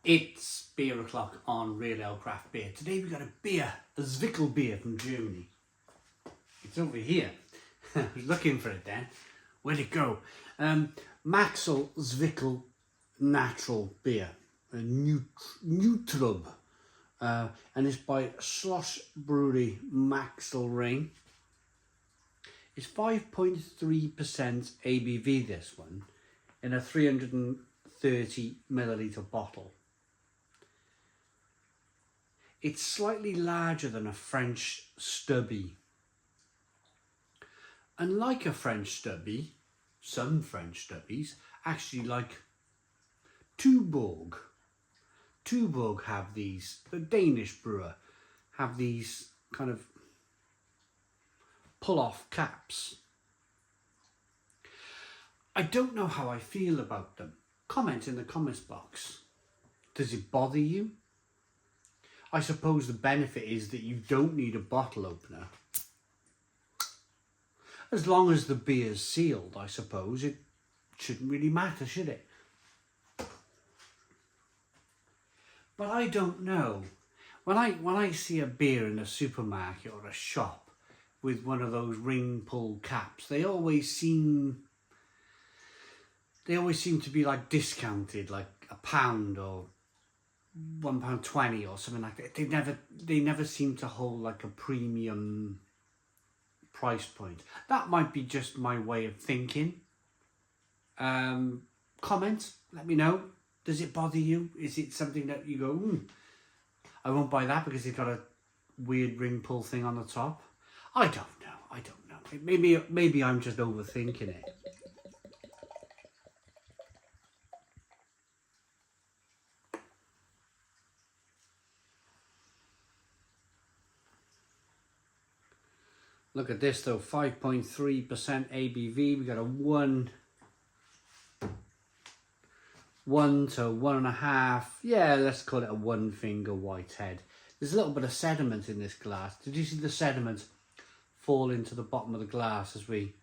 It's beer o'clock on Real Ale Craft Beer. Today we've got a beer, a Zwickl beer from Germany. It's over here. I was looking for it then. Where'd it go? Maxl Zwickl natural beer, a Neutrub. And it's by Schlossbrauerei Maxlrain. It's 5.3% ABV, this one, in a 330 milliliter bottle. It's slightly larger than a French stubby. Unlike a French stubby, some French stubbies actually like Tuborg. Tuborg have these, the Danish brewer, have these kind of pull-off caps. I don't know how I feel about them. Comment in the comments box. Does it bother you? I suppose the benefit is that you don't need a bottle opener. As long as the beer's sealed, I suppose it shouldn't really matter, should it? But I don't know. When I see a beer in a supermarket or a shop with one of those ring pull caps, they always seem to be like discounted, like £1 or £1.20 or something like that. They never seem to hold like a premium price point. That might be just my way of thinking. Comment, let me know. Does it bother you? Is it something that you go, I won't buy that because it's got a weird ring pull thing on the top? I don't know. Maybe I'm just overthinking it. Look at this though, 5.3% ABV. We got a 1 to 1.5. Yeah, let's call it a 1 finger whitehead. There's a little bit of sediment in this glass. Did you see the sediment fall into the bottom of the glass as we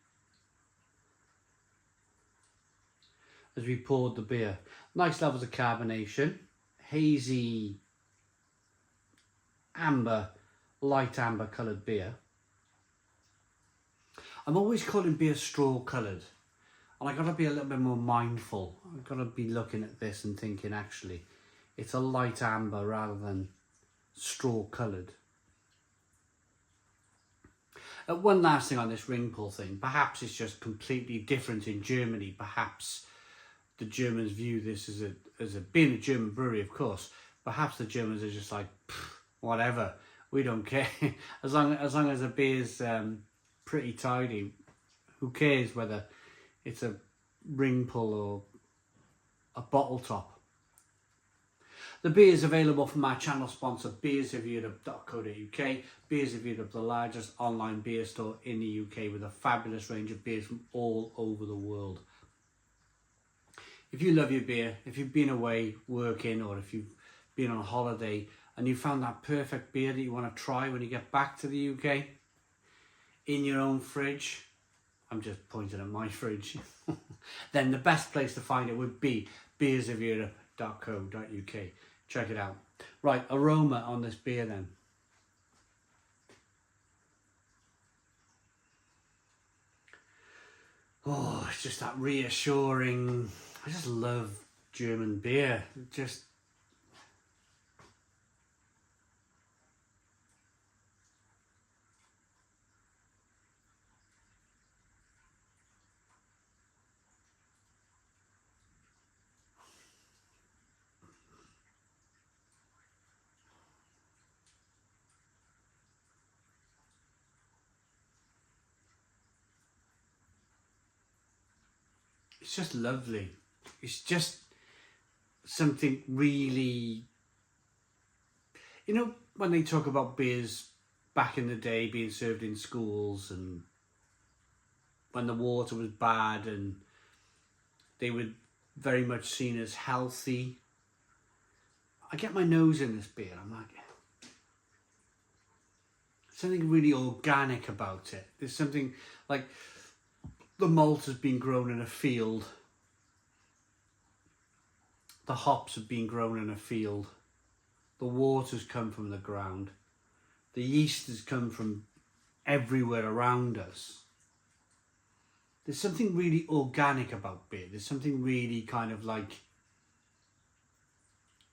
poured the beer? Nice levels of carbonation, hazy amber, light amber coloured beer. I'm always calling beer straw coloured, and I got to be a little bit more mindful. I've got to be looking at this and thinking, actually, it's a light amber rather than straw coloured. One last thing on this ring pull thing. Perhaps it's just completely different in Germany. Perhaps the Germans view this as being a German brewery, of course. Perhaps the Germans are just like, whatever, we don't care. as long as the beer's pretty tidy, who cares whether it's a ring pull or a bottle top. The beer is available from our channel sponsor, beersofeurope.co.uk. Beers of Europe, the largest online beer store in the UK, with a fabulous range of beers from all over the world. If you love your beer, if you've been away working, or if you've been on holiday and you found that perfect beer that you want to try when you get back to the UK, in your own fridge, I'm just pointing at my fridge, then the best place to find it would be beersofeurope.co.uk. Check it out. Right, aroma on this beer then. Oh, it's just that reassuring. I just love German beer. It's just lovely. It's just something really, you know, when they talk about beers back in the day being served in schools, and when the water was bad and they were very much seen as healthy. I get my nose in this beer, I'm like, something really organic about it. There's something like the malt has been grown in a field. the hops have been grown in a field. The water's come from the ground. The yeast has come from everywhere around us. There's something really organic about beer. There's something really kind of like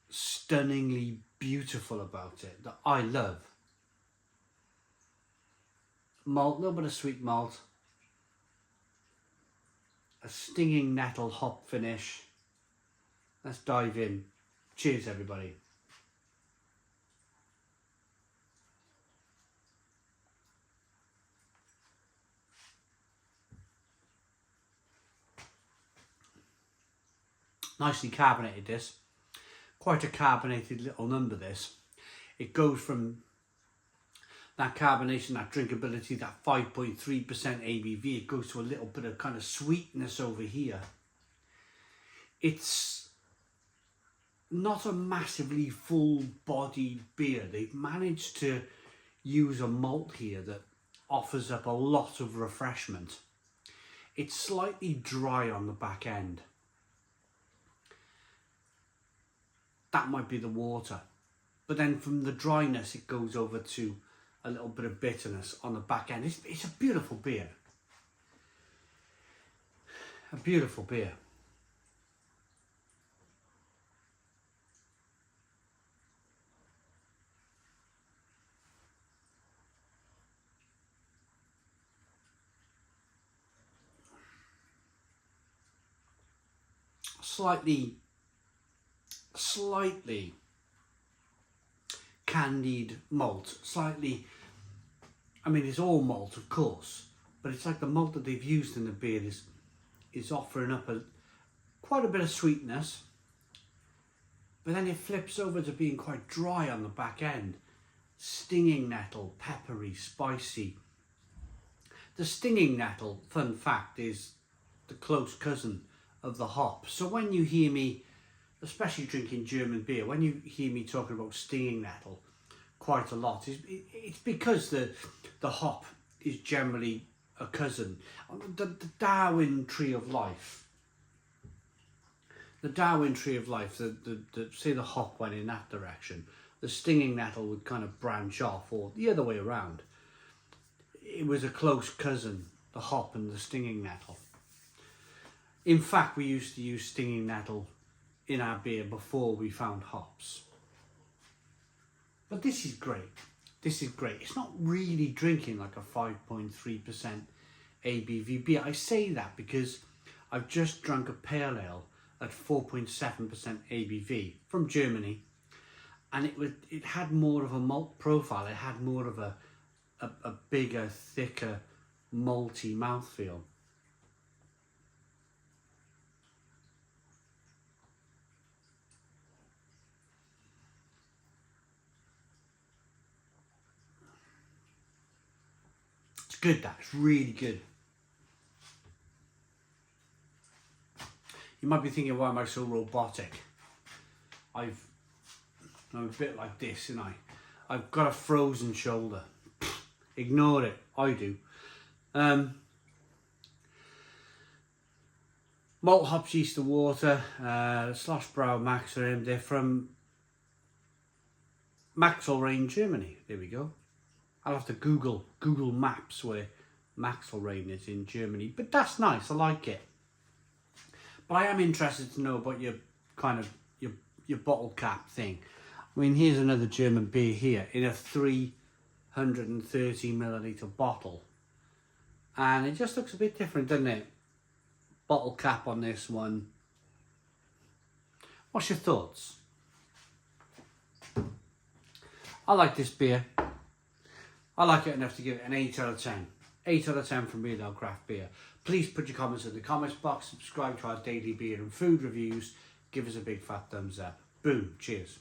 stunningly beautiful about it that I love. Malt, a little bit of sweet malt. A stinging nettle hop finish. Let's dive in. Cheers, everybody. Nicely carbonated, this. Quite a carbonated little number, this. It goes from that carbonation, that drinkability, that 5.3% ABV, it goes to a little bit of kind of sweetness over here. It's not a massively full-bodied beer. They've managed to use a malt here that offers up a lot of refreshment. It's slightly dry on the back end. That might be the water. But then from the dryness, it goes over to a little bit of bitterness on the back end. It's a beautiful beer. A beautiful beer. Slightly candied malt, slightly, I mean it's all malt of course, but it's like the malt that they've used in the beer is offering up quite a bit of sweetness, but then it flips over to being quite dry on the back end. Stinging nettle, peppery, spicy. The stinging nettle, fun fact, is the close cousin of the hop. So when you hear me, especially drinking German beer, when you hear me talking about stinging nettle quite a lot, it's because the hop is generally a cousin. The Darwin tree of life. The Darwin tree of life, say the hop went in that direction, the stinging nettle would kind of branch off, or the other way around. It was a close cousin, the hop and the stinging nettle. In fact, we used to use stinging nettle in our beer before we found hops. But this is great. This is great. It's not really drinking like a 5.3% ABV beer. I say that because I've just drunk a pale ale at 4.7% ABV from Germany, and it had more of a malt profile. It had more of a bigger, thicker, malty mouthfeel. It's good, that's really good. You might be thinking, why am I so robotic? I'm a bit like this, and I've got a frozen shoulder. Ignore it, I do. Malt, hops, yeast and water, Schlossbrauerei Maxlrain. They're from Maxlrain, Germany. There we go. I'll have to Google Maps where Maxlrain is in Germany, but that's nice, I like it. But I am interested to know about your kind of your bottle cap thing. I mean, here's another German beer here in a 330 milliliter bottle, and it just looks a bit different, doesn't it? Bottle cap on this one. What's your thoughts? I like this beer. I like it enough to give it an 8 out of 10. 8 out of 10 from Real Ale Craft Beer. Please put your comments in the comments box, subscribe to our daily beer and food reviews, give us a big fat thumbs up. Boom, cheers.